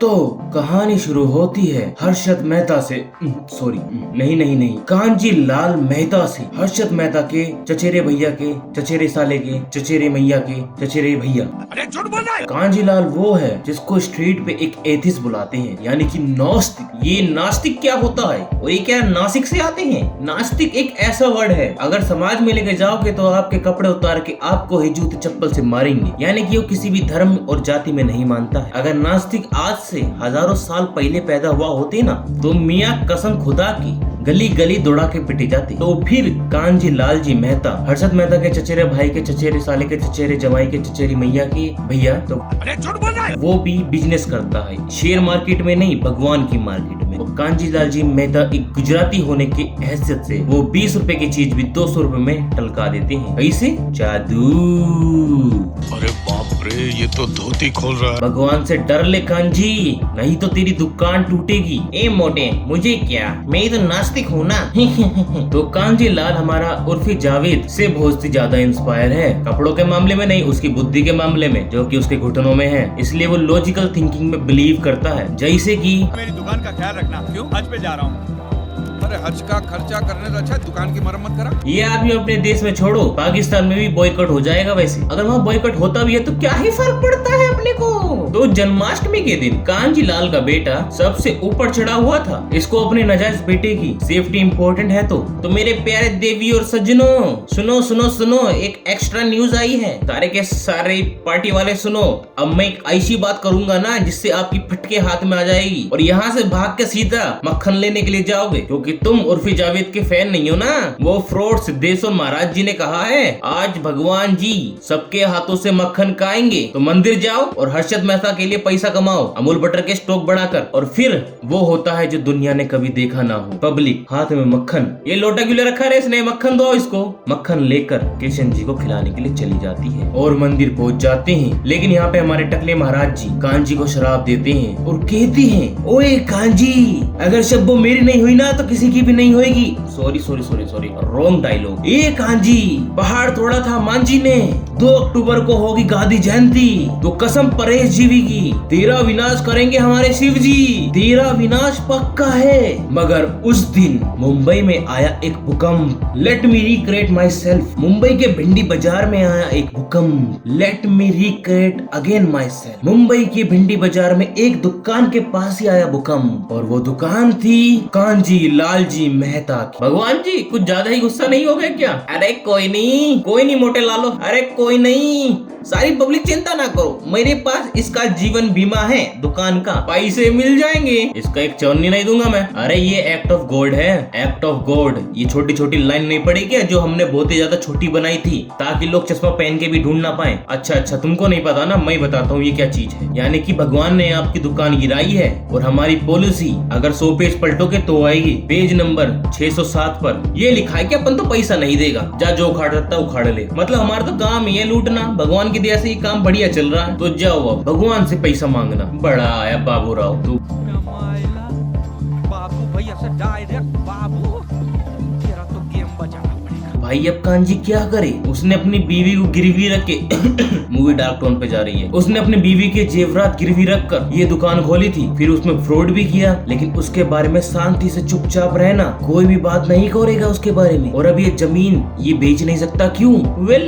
तो कहानी शुरू होती है हर्षद मेहता से सॉरी नहीं कांजी लाल मेहता से। हर्षद मेहता के चचेरे भैया के चचेरे साले के चचेरे मैया के चचेरे भैया। अरे झूठ बोल रहा है। कांजी लाल वो है जिसको स्ट्रीट पे एक एथिस्ट बुलाते हैं, यानी कि नास्तिक। ये नास्तिक क्या होता है और ये क्या नासिक से आते हैं? नास्तिक एक ऐसा वर्ड है, अगर समाज में लेके जाओगे तो आपके कपड़े उतार के आपको ही जूते चप्पल से मारेंगे, यानी कि वो किसी भी धर्म और जाति में नहीं मानता है। अगर नास्तिक आज से हजारों साल पहले पैदा हुआ होते ना, तो मियाँ कसम खुदा की गली गली दौड़ा के पिटे जाते। तो फिर कांजी लाल जी मेहता, हर्षद मेहता के चचेरे भाई के चचेरे साले के चचेरे जमाई के चचेरी मैया के भैया, तो अरे झूठ बोल रहा है, वो भी बिजनेस करता है, शेयर मार्केट में नहीं, भगवान की मार्केट में। तो कांजी लाल जी मेहता एक गुजराती होने की हैसियत से वो 20 रुपए की चीज भी 200 रुपए में टलका देते हैं। ऐसे जादू। अरे बाप रे, ये तो धोती खोल रहा है। भगवान से डर ले कांजी, नहीं तो तेरी दुकान टूटेगी। ए मोटे, मुझे क्या, मैं ही तो नास्तिक हूँ ना। तो कांजी लाल हमारा उर्फी जावेद से बहुत ही ज्यादा इंस्पायर है, कपड़ों के मामले में नहीं, उसकी बुद्धि के मामले में, जो कि उसके घुटनों में है। इसलिए वो लॉजिकल थिंकिंग में बिलीव करता है। जैसे कि मेरी दुकान का ख्याल रखना, क्यों हज पे जा रहा हूँ। अरे हज का खर्चा करने से अच्छा दुकान की मरम्मत करा। ये आदमी अपने देश में छोड़ो, पाकिस्तान में भी बॉयकॉट हो जाएगा। वैसे अगर वहाँ बॉयकॉट होता भी है तो क्या ही फर्क पड़ता है अपने को। तो जन्माष्टमी के दिन कांजी लाल का बेटा सबसे ऊपर चढ़ा हुआ था। इसको अपने नाजायज बेटे की सेफ्टी इम्पोर्टेंट है। तो मेरे प्यारे देवी और सज्जनों, सुनो सुनो सुनो, एक एक्स्ट्रा न्यूज आई है। सारे के सारे पार्टी वाले सुनो, अब मैं एक ऐसी बात करूंगा ना जिससे आपकी फटके हाथ में आ जाएगी और यहाँ से भाग के सीधा मक्खन लेने के लिए जाओगे, क्योंकि तुम उर्फी जावेद के फैन नहीं हो ना। वो फ्रॉड सिद्धेश्वर महाराज जी ने कहा है, आज भगवान जी सबके हाथों से मक्खन खाएंगे, तो मंदिर जाओ और हर्षद मेहता के लिए पैसा कमाओ, अमूल बटर के स्टॉक बढ़ाकर। और फिर वो होता है जो दुनिया ने कभी देखा ना हो, पब्लिक हाथ में मक्खन। ये लोटा क्यों ले रखा है इसने? मक्खन दो इसको। मक्खन लेकर कृष्ण जी को खिलाने के लिए चली जाती है और मंदिर पहुंच जाते हैं। लेकिन यहाँ पे हमारे टकले महाराज जी कांजी को शराब देते हैं और कहते हैं, ओए कांजी, अगर शब्बो मेरी नहीं हुई ना तो किसी की भी नहीं होगी। Sorry wrong dialogue. ए कांजी, पहाड़ तोड़ा था मांझी ने, 2 अक्टूबर को होगी गांधी जयंती, तो कसम परहेज जीवी की, तेरा विनाश करेंगे हमारे शिव जी, तेरा विनाश पक्का है। मगर उस दिन मुंबई में आया एक भूकंप। Let me recreate my self. Mumbai के भिंडी बाजार में आया एक भूकंप। Let me recreate again my self. Mumbai के भिंडी बाजार में एक दुकान के पास ही आया भूकंप, और वो दुकान थी कांजी लाल जी मेहता की। भगवान जी कुछ ज्यादा ही गुस्सा नहीं हो गया क्या? अरे कोई नहीं मोटे लालो, अरे कोई नहीं, सारी पब्लिक चिंता ना करो, मेरे पास इसका जीवन बीमा है, दुकान का पैसे मिल जाएंगे, इसका एक चौनी नहीं दूंगा मैं। अरे ये एक्ट ऑफ गॉड है, एक्ट ऑफ गॉड। ये छोटी छोटी लाइन नहीं पड़ेगी जो हमने बहुत ही ज्यादा छोटी बनाई थी ताकि लोग चश्मा पहन के भी ढूंढ ना पाए। अच्छा तुमको नहीं पता ना, मैं बताता हूँ ये क्या चीज है। यानी कि भगवान ने आपकी दुकान गिराई है और हमारी पॉलिसी अगर 100 पेज पलटोगे तो आएगी पेज नंबर 607 पर ये लिखा है कि अपन तो पैसा नहीं देगा, जा जो उखाड़ सकता उखाड़ ले। मतलब हमारा तो काम ये लूटना, भगवान की दया से ये काम बढ़िया चल रहा है, तो जाओ अब भगवान से पैसा मांगना। बड़ा आया बाबू राव तू। बाबू भैया से डायरेक्ट बाबू, तेरा तो गेम बजाना पड़ेगा। भाई अब कांजी क्या करे? उसने अपनी बीवी को गिरवी रख के मूवी डार्क टोन पे जा रही है। उसने अपनी बीवी के जेवरात गिरवी रख कर ये दुकान खोली थी, फिर उसमें फ्रॉड भी किया, लेकिन उसके बारे में शांति से चुपचाप रहना, कोई भी बात नहीं करेगा उसके बारे में। और अब ये जमीन ये बेच नहीं सकता, क्यों?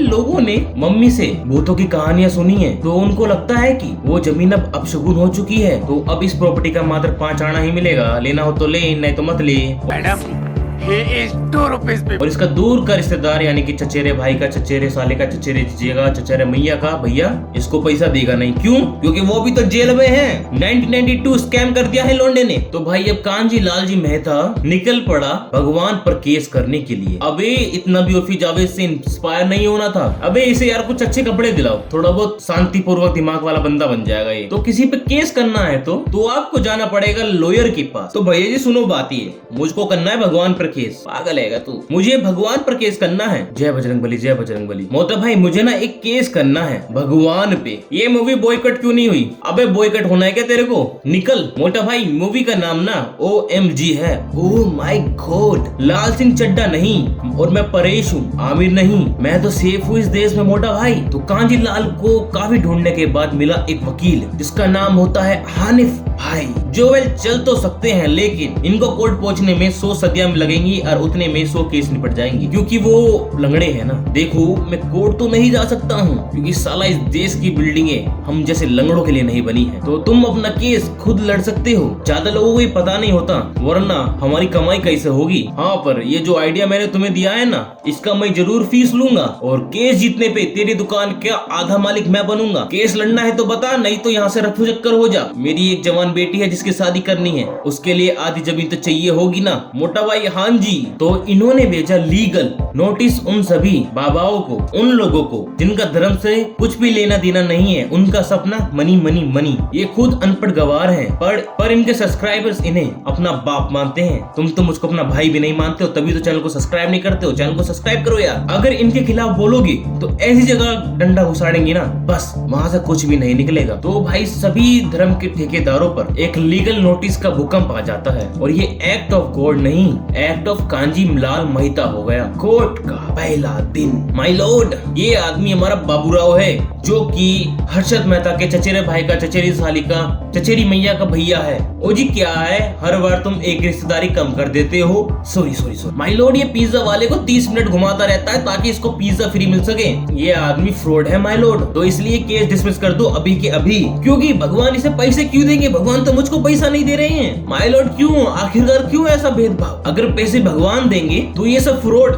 लोगों ने मम्मी से भूतों की कहानियां सुनी है, तो उनको लगता है कि वो जमीन अब अपशगुन हो चुकी है, तो अब इस प्रॉपर्टी का मात्र 5 आना ही मिलेगा, लेना हो तो ले, नहीं तो मत ले। मैडम, He is 2 rupees पे। और इसका दूर का रिश्तेदार यानी कि चचेरे भाई का चचेरे साले का चचेरे जीजा का चचेरे मैया का भैया इसको पैसा देगा नहीं, क्यों? क्योंकि वो भी तो जेल में है। 1992 स्कैम कर दिया है लोंडे ने। तो भाई अब कांजी लाल जी मेहता निकल पड़ा भगवान पर केस करने के लिए। अबे इतना भी उर्फी जावेद से इंस्पायर नहीं होना था। अबे इसे यार कुछ अच्छे कपड़े दिलाओ, थोड़ा बहुत शांति पूर्वक दिमाग वाला बंदा बन जाएगा ये। तो किसी पे केस करना है तो आपको जाना पड़ेगा लॉयर के पास। तो भैया जी सुनो बात, ये मुझको करना है भगवान पर केस, पागल है तू। मुझे भगवान पर केस करना है। जय बजरंग बली, जय बजरंग बली। मोटा भाई मुझे ना एक केस करना है भगवान पे। ये मूवी बॉयकट क्यों नहीं हुई? अबे बॉयकट होना है क्या तेरे को? निकल। मोटा भाई मूवी का नाम ना OMG है। Oh my god. Lal Singh Chaddha नहीं और मैं परेश हूँ, आमिर नहीं। मैं तो सेफ हूँ इस देश में मोटा भाई। तो कांजी लाल को काफी ढूंढने के बाद मिला एक वकील जिसका नाम होता है हानिफ भाई। जो वेल चल तो सकते हैं लेकिन इनको कोर्ट पहुंचने में 100 सदियां लगेंगी और उतने में 100 केस निपट जाएंगे क्योंकि वो लंगड़े हैं ना। देखो मैं कोर्ट तो नहीं जा सकता हूँ क्योंकि साला इस देश की बिल्डिंगें हम जैसे लंगड़ों के लिए नहीं बनी है। तो तुम अपना केस खुद लड़ सकते हो, ज्यादा लोगों को ये पता नहीं होता वरना हमारी कमाई कैसे होगी। हाँ पर ये जो आइडिया मैंने तुम्हें दिया है ना इसका मैं जरूर फीस लूंगा और केस जीतने पे तेरी दुकान का आधा मालिक मैं बनूंगा। केस लड़ना है तो बता, नहीं तो यहाँ से रफू चक्कर हो जा। मेरी एक जवान बेटी है जिसकी शादी करनी है, उसके लिए आधी जमीन तो चाहिए होगी ना मोटा भाई। हाँ जी। तो इन्होंने भेजा लीगल नोटिस उन सभी बाबाओं को, उन लोगों को जिनका धर्म से कुछ भी लेना देना नहीं है, उनका सपना मनी मनी मनी। ये खुद अनपढ़ गवार हैं पर इनके सब्सक्राइबर्स इन्हें अपना बाप मानते हैं। तुम तो मुझको अपना भाई भी नहीं मानते हो तभी तो चैनल को सब्सक्राइब नहीं करते हो। चैनल को सब्सक्राइब करो यार। अगर इनके खिलाफ बोलोगे तो ऐसी जगह डंडा घुसाड़ेंगे ना बस वहाँ से कुछ भी नहीं निकलेगा। तो भाई सभी धर्म के ठेकेदारों पर एक लीगल नोटिस का भूकंप आ जाता है और ये एक्ट ऑफ गॉड नहीं, एक्ट ऑफ कांजी लाल महिता हो गया। कोर्ट का पहला दिन। माय लॉर्ड, ये आदमी हमारा बाबूराव है जो कि हर्षद मेहता के चचेरे भाई का, चचेरी साली का, चचेरी मैया का भैया है। ओ जी क्या है, हर बार तुम एक रिश्तेदारी कम कर देते हो। Sorry sorry sorry my Lord, ये पिज्जा वाले को 30 मिनट घुमाता रहता है ताकि इसको पिज्जा फ्री मिल सके। ये आदमी फ्रॉड है माय लॉर्ड, तो इसलिए केस डिसमिस कर दो अभी के अभी। क्योंकि भगवान इसे पैसे क्यों देंगे? भगवान तो मुझको पैसा नहीं दे रहे हैं माय लॉर्ड। क्यों आखिरकार क्यों ऐसा भेदभाव? अगर पैसे भगवान देंगे तो ये सब फ्रॉड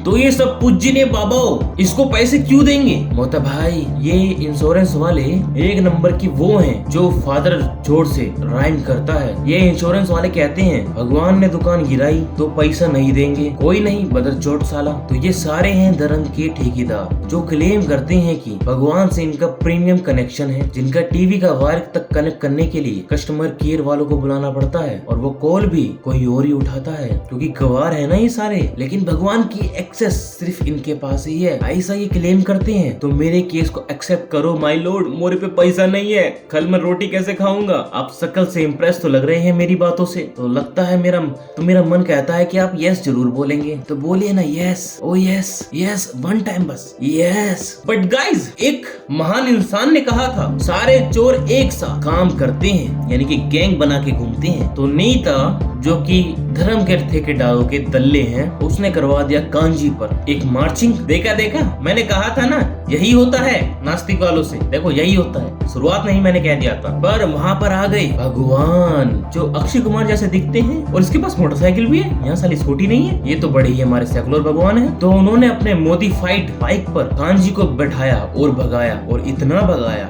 तो ये सब पूज्यनीय बाबाओ इसको पैसे क्यों देंगे? मोता भाई ये इंश्योरेंस वाले एक नंबर की वो हैं जो फादर जोर से राइम करता है। ये इंश्योरेंस वाले कहते हैं भगवान ने दुकान गिराई तो पैसा नहीं देंगे, कोई नहीं बदर चोट साला। तो ये सारे हैं धर्म के ठेकेदार जो क्लेम करते हैं कि भगवान से इनका प्रीमियम कनेक्शन है, जिनका टीवी का वायर तक कनेक्ट करने के लिए कस्टमर केयर वालों को बुलाना पड़ता है और वो कॉल भी कोई और ही उठाता है क्योंकि गवार है ना ये सारे। लेकिन भगवान की एक्सेस सिर्फ इनके पास ही है, ऐसा ये क्लेम करते हैं। तो मेरे केस को एक्सेप्ट करो माय लॉर्ड। मोरे पे पैसा नहीं है, कल मैं रोटी कैसे खाऊंगा? आप शकल से इम्प्रेस तो लग रहे हैं मेरी बातों से, तो लगता है मेरा मन कहता है कि आप यस जरूर बोलेंगे। तो बोलिए ना यस, ओ यस यस, वन टाइम बस यस। बट गाइज एक महान इंसान ने कहा था सारे चोर एक साथ काम करते हैं, यानी कि गैंग बना के घूमते हैं। तो नीता जो कि धर्म के ठेकेदारों के दल्ले हैं उसने करवा दिया कांजी पर एक मार्चिंग। देखा मैंने कहा था ना यही होता है नास्तिक वालों से। देखो यही होता है, शुरुआत नहीं मैंने कह दिया था। पर वहाँ पर आ गए भगवान जो अक्षय कुमार जैसे दिखते हैं और इसके पास मोटरसाइकिल भी है, यहाँ साली स्कूटी नहीं है। ये तो बड़े ही हमारे सेकुलर भगवान है। तो उन्होंने अपने मॉडिफाइड बाइक पर कांजी को बैठाया और भगाया और इतना भगाया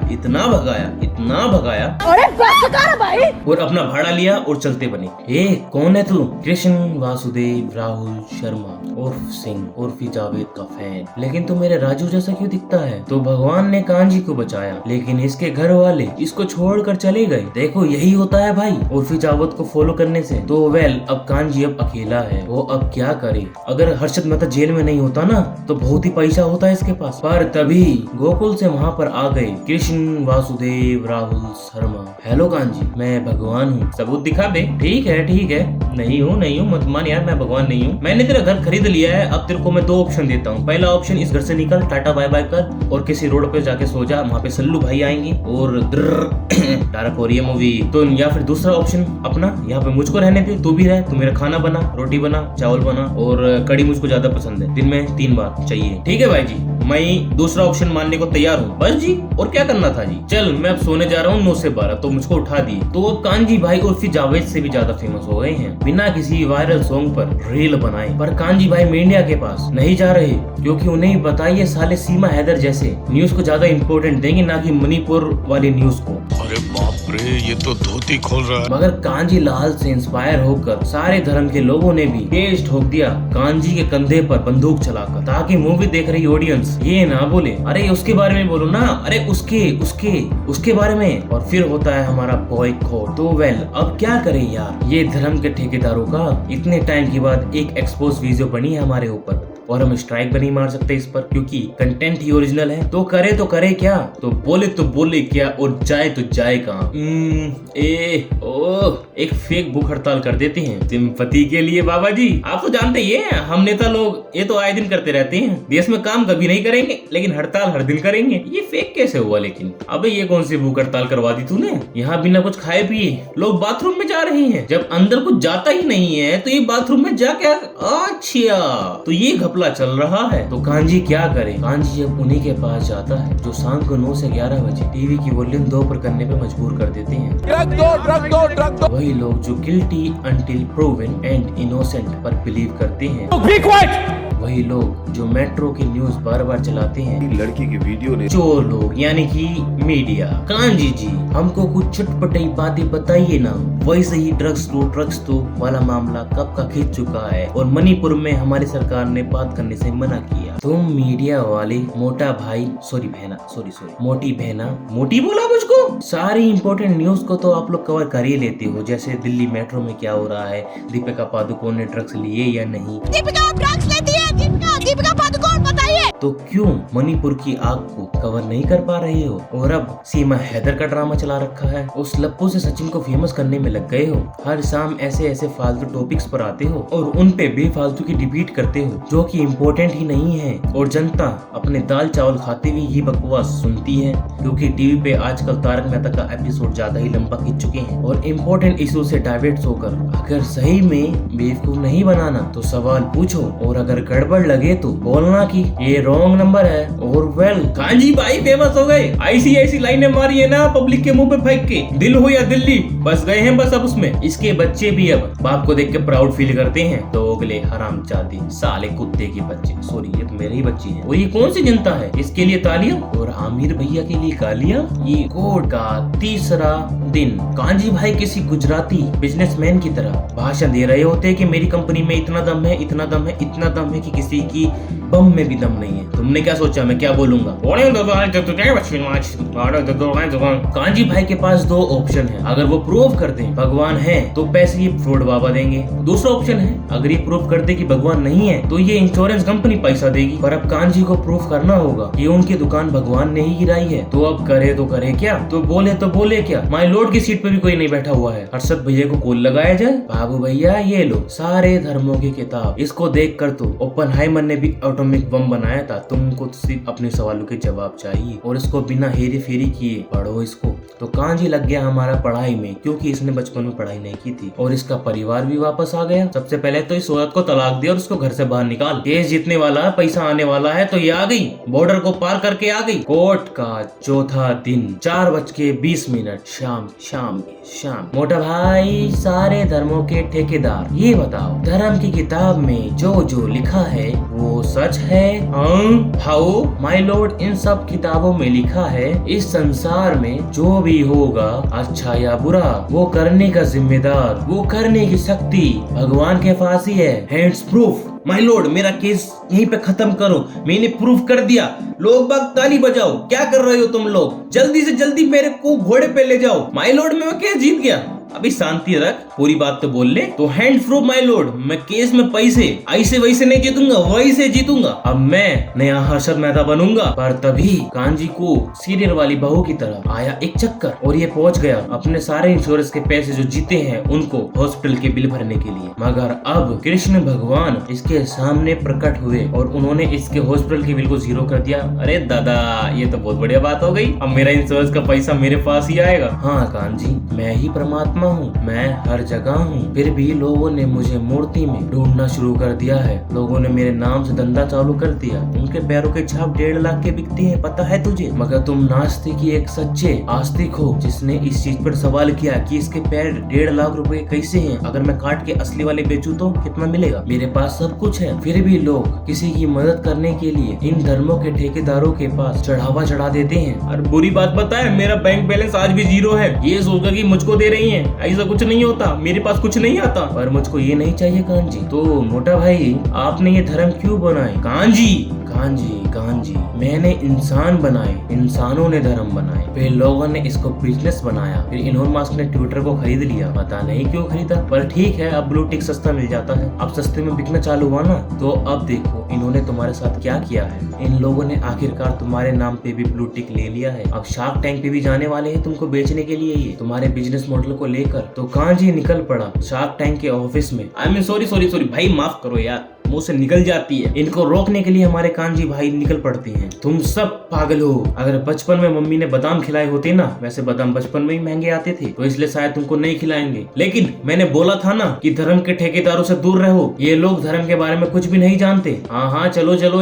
और अपना भाड़ा लिया और चलते बने। कौन है तू? कृष्ण वासुदेव राहुल शर्मा उर्फ सिंह उर्फ जावेद का फैन। लेकिन तू मेरे राजू जैसा क्यों दिखता है? तो भगवान ने कांजी को बचाया लेकिन इसके घर वाले इसको छोड़कर चले गए। देखो यही होता है भाई उर्फ जावेद को फॉलो करने से। तो वेल अब कांजी अब अकेला है, वो अब क्या करे? अगर हर्षद मेहता जेल में नहीं होता ना तो बहुत ही पैसा होता है इसके पास। पर तभी गोकुल से वहाँ पर आ गए कृष्ण वासुदेव राहुल शर्मा। हेलो कांजी, मैं भगवान हूँ, सबूत दिखा दे। ठीक है नहीं हूँ मत मान यार, मैं भगवान नहीं हूँ। मैंने तेरा घर खरीद लिया है, अब तेरे को मैं 2 ऑप्शन देता हूँ। पहला ऑप्शन इस घर से निकल, टाटा बाय बाय कर और किसी रोड पे जाके सो जा, वहाँ पे सल्लू भाई आएंगे और डायरेक्ट हो रही है मूवी। तो या फिर दूसरा ऑप्शन अपना यहाँ पे मुझको रहने दे, तू भी रह, तू मेरा खाना बना, रोटी बना, चावल बना और कड़ी मुझको ज्यादा पसंद है, दिन में 3 बार चाहिए। ठीक है भाई जी, मैं दूसरा ऑप्शन मानने को तैयार हूँ। बस जी और क्या करना था जी? चल मैं अब सोने जा रहा हूँ 9 से 12, तो मुझको उठा दिए। तो अब कांजी भाई उर्फी जावेद से भी ज्यादा फेमस हो गए हैं बिना किसी वायरल सॉन्ग पर रील बनाए। पर कांजी भाई मीडिया के पास नहीं जा रहे क्योंकि उन्हें बताइए साले सीमा हैदर जैसे न्यूज को ज्यादा इम्पोर्टेंट देंगे ना कि मणिपुर वाली न्यूज को। अरे बाप रे, ये तो धोती खोल रहा है। मगर कांजी लाल से इंस्पायर होकर सारे धर्म के लोगों ने भी तेज ठोक दिया कांजी के कंधे पर बंदूक चलाकर, ताकि मूवी देख रही ऑडियंस ये ना बोले अरे उसके बारे में बोलो ना, अरे उसके बारे में। और फिर होता है हमारा बॉयकॉट। तो वेल अब क्या करें यार, ये धर्म के ठेकेदारों का इतने टाइम के बाद एक एक्सपोज वीडियो बनी है हमारे ऊपर, और हम स्ट्राइक भी नहीं मार सकते इस पर क्योंकि कंटेंट ही ओरिजिनल है। तो करे क्या, तो बोले क्या, और जाए तो जाए कहाँ। एक फेक भूख हड़ताल कर देते हैं सिंपैथी के लिए। बाबा जी आप तो जानते ही हैं हम नेता लोग ये तो आए दिन करते रहते हैं, देश में काम कभी नहीं करेंगे लेकिन हड़ताल हर दिन करेंगे। ये फेक कैसे हुआ लेकिन? अबे ये कौन सी भूख हड़ताल करवा दी तूने? यहाँ बिना कुछ खाए पिए लोग बाथरूम में जा रहे हैं, जब अंदर कुछ जाता ही नहीं है तो ये बाथरूम में जा क्या? अच्छा तो ये घपला चल रहा है। तो कांजी क्या करे? कांजी अब उन्हीं के पास जाता है जो शाम को 9 से 11 बजे टीवी की वॉल्यूम 2 पर करने पे मजबूर कर देते हैं। ड्रग दो। वही लोग जो guilty until proven and innocent पर बिलीव करते हैं, वही लोग जो मेट्रो की न्यूज बार बार चलाते हैं। लड़की की वीडियो ने चोर लोग यानी कि मीडिया। कांजी जी हमको कुछ चटपटी बातें बताइए ना। वैसे ही ड्रग्स तो वाला मामला कब का खींच चुका है और मणिपुर में हमारी सरकार ने बात करने से मना किया। तुम मीडिया वाले मोटा भाई सॉरी मोटी बहना, मोटी बोला मुझको। सारी इंपॉर्टेंट न्यूज को तो आप लोग कवर कर ही लेते हो, जैसे दिल्ली मेट्रो में क्या हो रहा है, दीपिका पादुकोण ने ड्रग्स लिए या नहीं। दीपिका ड्रग्स लेती है, दीपिका पादुकोण बताइए। तो क्यों मणिपुर की आग को कवर नहीं कर पा रहे हो? और अब सीमा हैदर का ड्रामा चला रखा है, उस लप्पू से सचिन को फेमस करने में लग गए हो। हर शाम ऐसे फालतू टॉपिक्स पर आते हो और उन पे बेफालतू की डिबेट करते हो जो कि इम्पोर्टेंट ही नहीं है, और जनता अपने दाल चावल खाते हुए ये बकवास सुनती है क्योंकि टीवी पे आजकल तारक मेहता का एपिसोड ज्यादा ही लंबा खींच चुके हैं। और इम्पोर्टेंट इशू से डाइवर्ट होकर अगर सही में बेवकूफ नहीं बनाना तो सवाल पूछो, और अगर गड़बड़ लगे तो बोलना कि ये रॉन्ग नंबर है। और वेल कांजी भाई फेमस हो गए, ऐसी लाइनें मारी है ना पब्लिक के मुंह पे फेंक के, दिल हो या दिल्ली बस गए हैं बस अब उसमें। इसके बच्चे भी अब बाप को देख के प्राउड फील करते हैं। तो अगले हरामजादे साले कुत्ते के बच्चे, सॉरी ये तो मेरे ही बच्चे हैं। और ये कौन सी जनता है, इसके लिए तालियां और आमिर भैया के लिए गालियां। ये कोर्ट का तीसरा दिन कांजी भाई किसी गुजराती बिजनेसमैन की तरह भाषण दे रहे होते हैं कि मेरी कंपनी में इतना दम है कि किसी की बम में भी दम नहीं है। तुमने क्या सोचा मैं क्या बोलूंगा? कांजी भाई के पास दो ऑप्शन है, अगर वो प्रूव कर दे भगवान है तो पैसे ये फ्रॉड बाबा देंगे। दूसरा ऑप्शन है अगर ये प्रूव कर दे कि भगवान नहीं है तो ये इंश्योरेंस कंपनी पैसा देगी। पर अब कांजी को प्रूफ करना होगा कि उनकी दुकान भगवान ने ही गिराई है। तो अब करे तो करे क्या, तो बोले क्या? माय लॉर्ड की सीट पे भी कोई नहीं बैठा हुआ है, हर्षद भैया को कॉल लगाया जाए। बाबू भैया ये लो सारे धर्मों की किताब, इसको देख कर तो ओपनहाइमर ने भी एटॉमिक बम बनाया था। तुमको सिर्फ अपने सवालों के जवाब चाहिए और इसको बिना हेरी फेरी किए पढ़ो इसको। तो कांजी लग गया हमारा पढ़ाई में क्योंकि इसने बचपन में पढ़ाई नहीं की थी, और इसका परिवार भी वापस आ गया। सबसे पहले तो इस औरत को तलाक दिया और उसको घर से बाहर निकाल। केस जीतने वाला है, पैसा आने वाला है, तो ये आ गई, बॉर्डर को पार करके आ गई। कोर्ट का चौथा दिन 4:20 शाम। मोटा भाई सारे धर्मों के ठेकेदार, ये बताओ धर्म की किताब में जो लिखा है वो सच है? हाउ माय लॉर्ड, इन सब किताबों में लिखा है इस संसार में जो भी होगा अच्छा या बुरा वो करने का जिम्मेदार, वो करने की शक्ति भगवान के पास ही है। हैंड्स प्रूफ माय लॉर्ड, मेरा केस यहीं पे खत्म करो, मैंने प्रूफ कर दिया। लोग बाग ताली बजाओ, क्या कर रहे हो तुम लोग? जल्दी से जल्दी मेरे को घोड़े पे ले जाओ। माय लॉर्ड मैं केस जीत गया। अभी शांति रख, पूरी बात तो बोल ले। तो हैंड प्रूफ माय लॉर्ड, मैं केस में पैसे ऐसे वैसे नहीं जीतूंगा, वैसे जीतूंगा। अब मैं नया हर्षद मेहता बनूंगा। पर तभी कांजी को सीरियल वाली बहू की तरह आया एक चक्कर और ये पहुंच गया अपने सारे इंश्योरेंस के पैसे जो जीते हैं उनको हॉस्पिटल के बिल भरने के लिए। मगर अब कृष्ण भगवान इसके सामने प्रकट हुए और उन्होंने इसके हॉस्पिटल के बिल को 0 कर दिया। अरे दादा ये तो बहुत बढ़िया बात हो गई, अब मेरा इंश्योरेंस का पैसा मेरे पास ही आएगा। हाँ कांजी मैं ही परमात्मा आत्मा हूँ, मैं हर जगह हूँ। फिर भी लोगों ने मुझे मूर्ति में ढूंढना शुरू कर दिया है। लोगों ने मेरे नाम से धंधा चालू कर दिया। उनके पैरों के छाप 1.5 लाख के बिकती है, पता है तुझे? मगर तुम नास्तिक ही एक सच्चे आस्तिक हो जिसने इस चीज पर सवाल किया कि इसके पैर 1.5 लाख रुपए कैसे हैं? अगर मैं काट के असली वाले बेचूं तो कितना मिलेगा? मेरे पास सब कुछ है, फिर भी लोग किसी की मदद करने के लिए इन धर्मों के ठेकेदारों के पास चढ़ावा चढ़ा देते हैं। और बुरी बात पता है, मेरा बैंक बैलेंस आज भी 0 है। ये सोचकर कि मुझको दे रही है, ऐसा कुछ नहीं होता, मेरे पास कुछ नहीं आता। पर मुझको ये नहीं चाहिए कांजी। तो मोटा भाई, आपने ये धर्म क्यों बनाए? कांजी कांजी कांजी, मैंने इंसान बनाए, इंसानों ने धर्म बनाए, फिर लोगों ने इसको बिजनेस बनाया, फिर इलोन मस्क ने ट्विटर को खरीद लिया। पता नहीं क्यों खरीदा, पर ठीक है, अब ब्लू टिक सस्ता मिल जाता है। अब सस्ते में बिकना चालू हुआ ना, तो अब देखो इन्होंने तुम्हारे साथ क्या किया है। इन लोगों ने आखिरकार तुम्हारे नाम पे भी ब्लू टिक ले लिया है। अब शार्क टैंक पे भी जाने वाले हैं तुमको बेचने के लिए ये तुम्हारे बिजनेस मॉडल को लेकर। तो कांजी निकल पड़ा शार्क टैंक के ऑफिस में। आई मीन सॉरी भाई, माफ करो यार, मुंह से निकल जाती है। इनको रोकने के लिए हमारे कांजी भाई निकल पड़ते हैं। तुम सब पागल हो। अगर बचपन में मम्मी ने बादाम खिलाए होते ना, वैसे बादाम बचपन में ही महंगे आते थे, तो इसलिए शायद तुमको नहीं खिलाएंगे। लेकिन मैंने बोला था ना कि धर्म के ठेकेदारों से दूर रहो। ये लोग धर्म के बारे में कुछ भी नहीं जानते। हाँ, चलो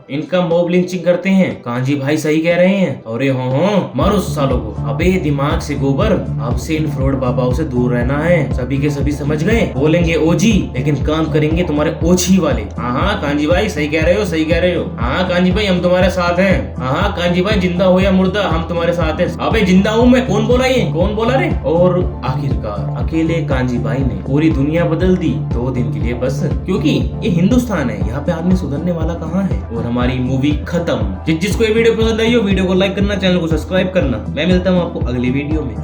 इनका मॉब लिंचिंग करते हैं। कांजी भाई सही कह रहे हैं। अरे हाँ, मारो सालों को। अबे दिमाग से गोबर, अब से इन फ्रॉड बाबाओं से दूर रहना है। सभी के सभी समझ गए। बोलेंगे ओजी, लेकिन काम करेंगे तुम्हारे ओछी वाले। हाँ कांजी भाई सही कह रहे हो। हाँ कांजी भाई, हम तुम्हारे साथ हैं। हाँ कांजी भाई, जिंदा हो या मुर्दा, हम तुम्हारे साथ हैं। अबे जिंदा हूँ मैं, कौन बोला रे? और आखिरकार अकेले कांजी भाई ने पूरी दुनिया बदल दी 2 दिन के लिए बस, क्योंकि ये हिंदुस्तान है, यहाँ पे आदमी सुधरने वाला कहाँ है। और हमारी मूवी खत्म। जिसको ये वीडियो पसंद आई हो, वीडियो को लाइक करना, चैनल को सब्सक्राइब करना। मैं मिलता हूँ आपको अगली वीडियो में।